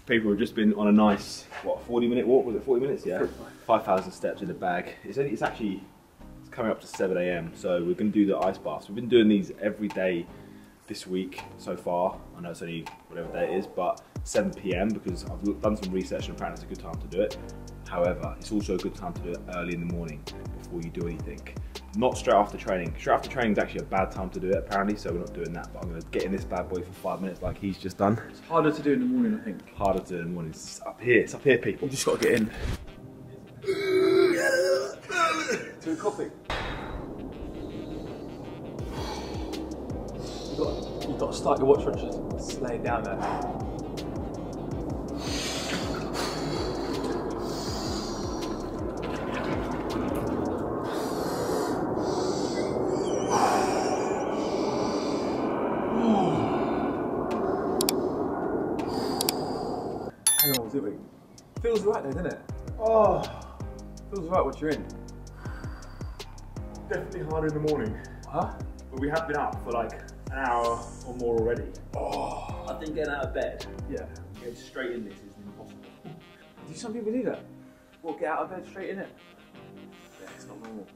People have just been on a nice, what, 40-minute walk? Was it 40 minutes? Yeah. 5,000 steps in the bag. It's actually coming up to 7 AM. So we're going to do the ice baths. We've been doing these every day this week so far. I know it's only whatever day it is, but 7 PM because I've done some research and apparently it's a good time to do it. However, it's also a good time to do it early in the morning before you do anything. Not straight after training. Straight after training is actually a bad time to do it apparently, so we're not doing that. But I'm going to get in this bad boy for 5 minutes like he's just done. It's harder to do in the morning, I think. Harder to do in the morning. It's up here, people. You just got to get in. To a coffee. You've got to start your watch and just lay it down there. How long was it? Feels right though, doesn't it? Oh, Feels right what you're in. definitely harder in the morning. Huh? But we have been up for like an hour or more already. Oh, I think getting out of bed, getting straight in this is impossible. Do some people do that? What, get out of bed straight in it? Yeah, it's not normal.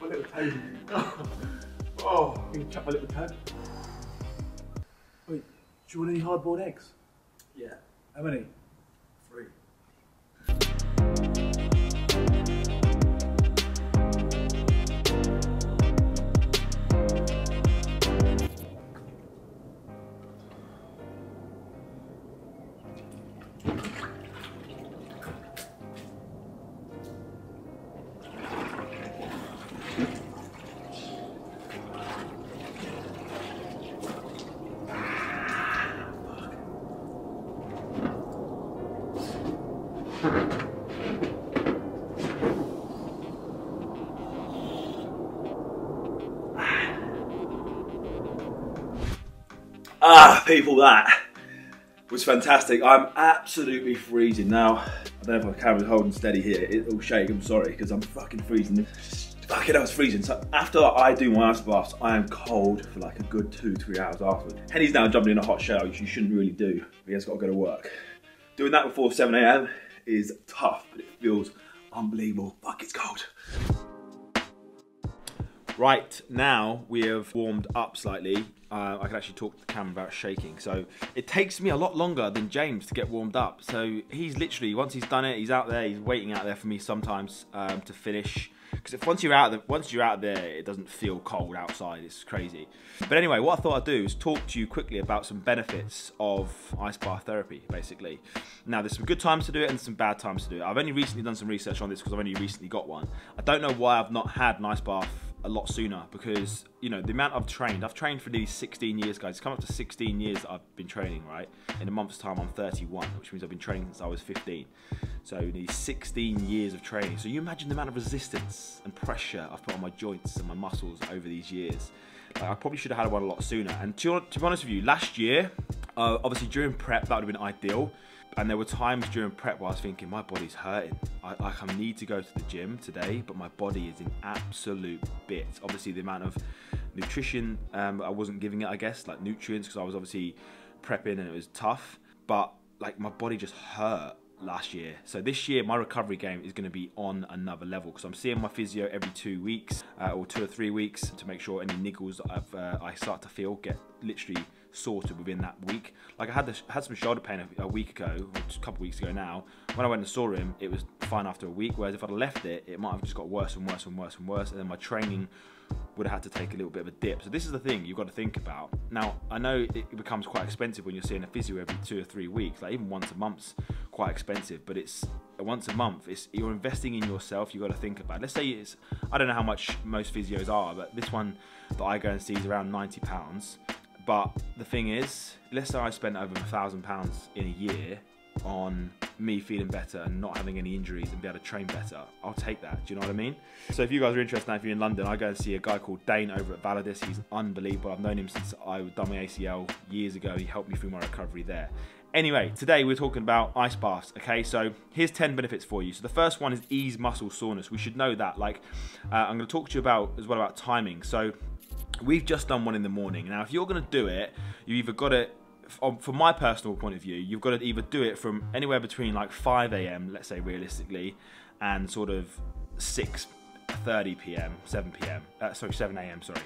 My little toe. Oh, You can chuck my little toe. Wait, do you want any hard-boiled eggs? yeah. How many? 3. People, that was fantastic. I'm absolutely freezing now. I don't know if my camera's holding steady here. It'll shake, I'm sorry, because I'm fucking freezing. Fucking hell, it's freezing. So after I do my ice baths, I am cold for like a good 2-3 hours afterwards. Henny's now jumping in a hot shower, which you shouldn't really do. He has got to go to work. Doing that before 7 AM is tough, but it feels unbelievable. Fuck, it's cold. Right, now we have warmed up slightly. I can actually talk to the camera without shaking. So it takes me a lot longer than James to get warmed up. So he's literally, once he's done it, he's out there, he's waiting out there for me sometimes to finish. Because once you're out there, it doesn't feel cold outside. It's crazy. But anyway, what I thought I'd do is talk to you quickly about some benefits of ice bath therapy, basically. Now, there's some good times to do it and some bad times to do it. I've only recently done some research on this because I've only recently got one. I don't know why I've not had an ice bath a lot sooner because, you know, the amount I've trained for these 16 years, guys. It's come up to 16 years that I've been training, right? In a month's time, I'm 31, which means I've been training since I was 15. So these 16 years of training. So you imagine the amount of resistance and pressure I've put on my joints and my muscles over these years. Like, I probably should have had one a lot sooner. And to be honest with you, last year, obviously during prep, that would have been ideal. And there were times during prep where I was thinking, my body's hurting. I need to go to the gym today, but my body is in absolute bits. Obviously, the amount of nutrition I wasn't giving it, I guess, like nutrients, because I was obviously prepping and it was tough. But like my body just hurt last year. So this year, my recovery game is going to be on another level because I'm seeing my physio every 2 weeks or 2 or 3 weeks to make sure any niggles I start to feel get literally sorted within that week. Like I had some shoulder pain a week ago, or just a couple of weeks ago now. When I went and saw him, it was fine after a week, whereas if I'd left it, it might have just got worse and worse and worse and worse, and then my training would have had to take a little bit of a dip. So this is the thing you've got to think about. Now, I know it becomes quite expensive when you're seeing a physio every 2 or 3 weeks, like even once a month's quite expensive, but it's once a month, you're investing in yourself. You've got to think about it. Let's say it's, I don't know how much most physios are, but this one that I go and see is around £90. But the thing is, let's say I spent over £1,000 in a year on me feeling better and not having any injuries and be able to train better. I'll take that, do you know what I mean? So if you guys are interested now, if you're in London, I go and see a guy called Dane over at Validus. He's unbelievable. I've known him since I done my ACL years ago. He helped me through my recovery there. Anyway, today we're talking about ice baths, okay? So here's 10 benefits for you. So the first one is ease muscle soreness. We should know that. Like, I'm gonna talk to you about as well about timing. So We've just done one in the morning. Now, if you're going to do it, you either got to, from my personal point of view, you've got to either do it from anywhere between like 5 a.m, let's say realistically, and sort of 6:30 p.m, 7 a.m, sorry.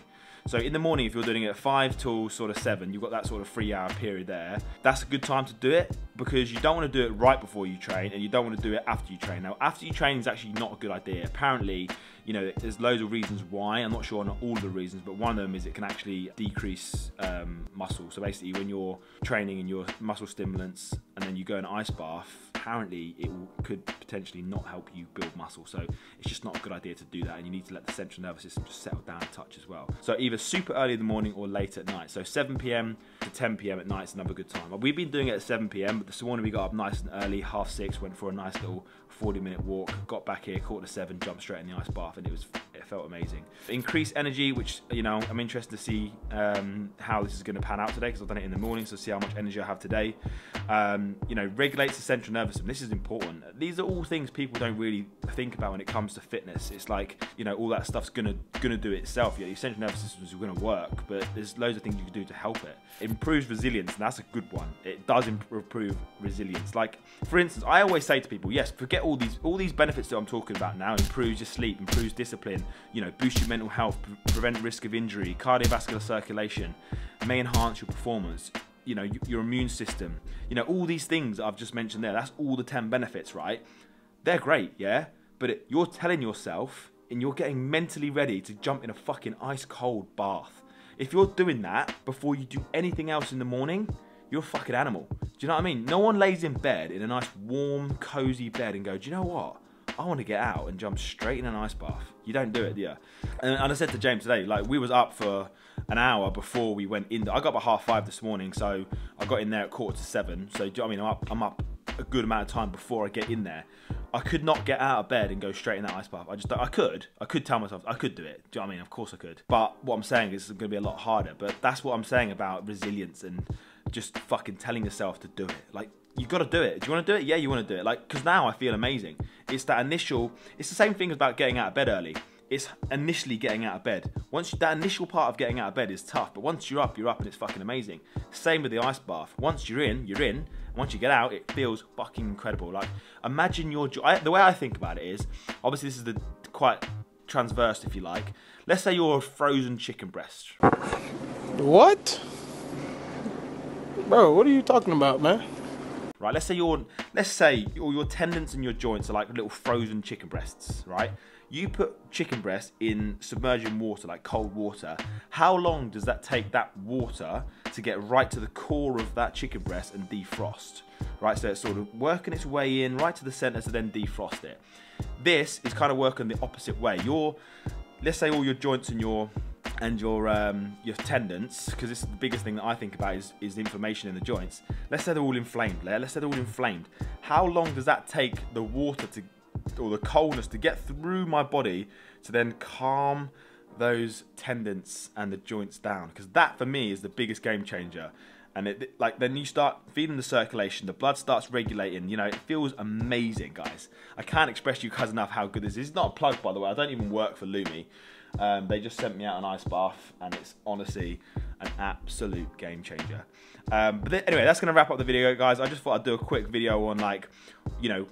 So in the morning, if you're doing it at 5 till sort of 7, you've got that sort of 3-hour period there. That's a good time to do it because you don't want to do it right before you train and you don't want to do it after you train. Now, after you train is actually not a good idea. Apparently, you know, there's loads of reasons why. I'm not sure on all of the reasons, but one of them is it can actually decrease muscle. So basically, when you're training and your muscle stimulants and then you go in an ice bath, apparently it could potentially not help you build muscle. So it's just not a good idea to do that, and you need to let the central nervous system just settle down a touch as well. So either super early in the morning or late at night. So 7 p.m. to 10 p.m. at night is another good time. We've been doing it at 7 p.m, but this morning we got up nice and early, 5:30, went for a nice little 40-minute walk, got back here, 6:45, jumped straight in the ice bath, and it felt amazing. Increased energy, which, you know, I'm interested to see how this is going to pan out today because I've done it in the morning, so see how much energy I have today. You know, regulates the central nervous system. This is important. These are all things people don't really think about when it comes to fitness. It's like, you know, all that stuff's gonna do it itself. Yeah, your central nervous system is going to work, but there's loads of things you can do to help it. It improves resilience, and that's a good one. It does improve resilience. Like, for instance, I always say to people, yes, forget all these benefits that I'm talking about now. Improves your sleep, improves discipline, you know, boost your mental health, prevent risk of injury, cardiovascular circulation, may enhance your performance, you know, your immune system, you know, all these things I've just mentioned there. That's all the 10 benefits, right? They're great, yeah, but you're telling yourself and you're getting mentally ready to jump in a fucking ice cold bath. If you're doing that before you do anything else in the morning, you're a fucking animal. Do you know what I mean? No one lays in bed, in a nice warm, cozy bed and go, do you know what? I want to get out and jump straight in an ice bath. You don't do it, do you? And I said to James today, like, we was up for an hour before we went in. I got up at 5:30 this morning, so I got in there at 6:45. So, do you know what I mean? I'm up a good amount of time before I get in there. I could not get out of bed and go straight in that ice bath. I could tell myself I could do it. Do you know what I mean? Of course I could. But what I'm saying is it's going to be a lot harder. But that's what I'm saying about resilience and just fucking telling yourself to do it. Like, you got to do it. Do you want to do it? Yeah, you want to do it. Like, because now I feel amazing. It's that initial, it's the same thing about getting out of bed early. It's initially getting out of bed. That initial part of getting out of bed is tough, but once you're up and it's fucking amazing. Same with the ice bath. Once you're in, you're in. Once you get out, it feels fucking incredible. Like, imagine the way I think about it is, obviously this is quite transverse, if you like. Let's say you're a frozen chicken breast. What? Bro, what are you talking about, man? Right, let's say your tendons and your joints are like little frozen chicken breasts, right? You put chicken breast in submerging water, like cold water. How long does that take that water to get right to the core of that chicken breast and defrost? Right, so it's sort of working its way in right to the center to then defrost it. This is kind of working the opposite way. Let's say all your joints and your tendons, because this is the biggest thing that I think about is the inflammation in the joints. Let's say they're all inflamed. Let's say they're all inflamed. How long does that take the water or the coldness to get through my body to then calm those tendons and the joints down? Because that for me is the biggest game changer. And then you start feeding the circulation, the blood starts regulating, you know, it feels amazing, guys. I can't express to you guys enough how good this is. It's not a plug, by the way. I don't even work for Lumi. They just sent me out an ice bath, and it's honestly an absolute game changer. Anyway, that's going to wrap up the video, guys. I just thought I'd do a quick video on, like, you know,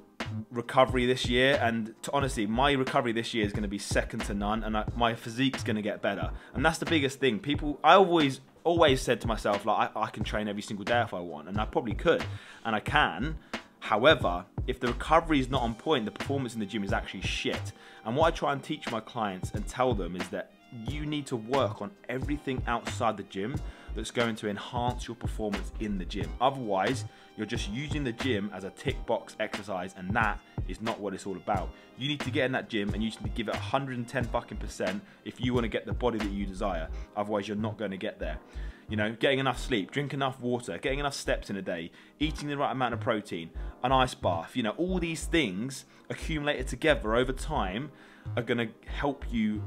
recovery this year, and honestly, my recovery this year is going to be second to none, and my physique's going to get better, and that's the biggest thing. I always said to myself, like, I can train every single day if I want, and I probably could, and I can. However, if the recovery is not on point, the performance in the gym is actually shit. And what I try and teach my clients and tell them is that you need to work on everything outside the gym that's going to enhance your performance in the gym. Otherwise, you're just using the gym as a tick box exercise, and that is not what it's all about. You need to get in that gym and you need to give it 110% if you want to get the body that you desire. Otherwise, you're not going to get there. You know, getting enough sleep, drinking enough water, getting enough steps in a day, eating the right amount of protein, an ice bath, you know, all these things accumulated together over time are going to help you,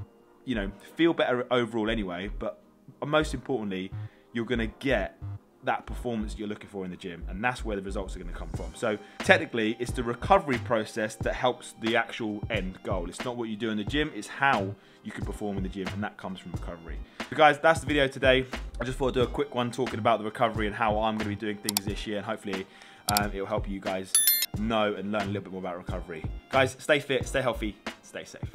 you know, feel better overall anyway, but most importantly, you're going to get that performance you're looking for in the gym, and that's where the results are going to come from. So technically, it's the recovery process that helps the actual end goal. It's not what you do in the gym, it's how you can perform in the gym, and that comes from recovery. But guys, that's the video today. I just thought I'd do a quick one talking about the recovery and how I'm going to be doing things this year, and hopefully it will help you guys know and learn a little bit more about recovery. Guys, stay fit, stay healthy, stay safe.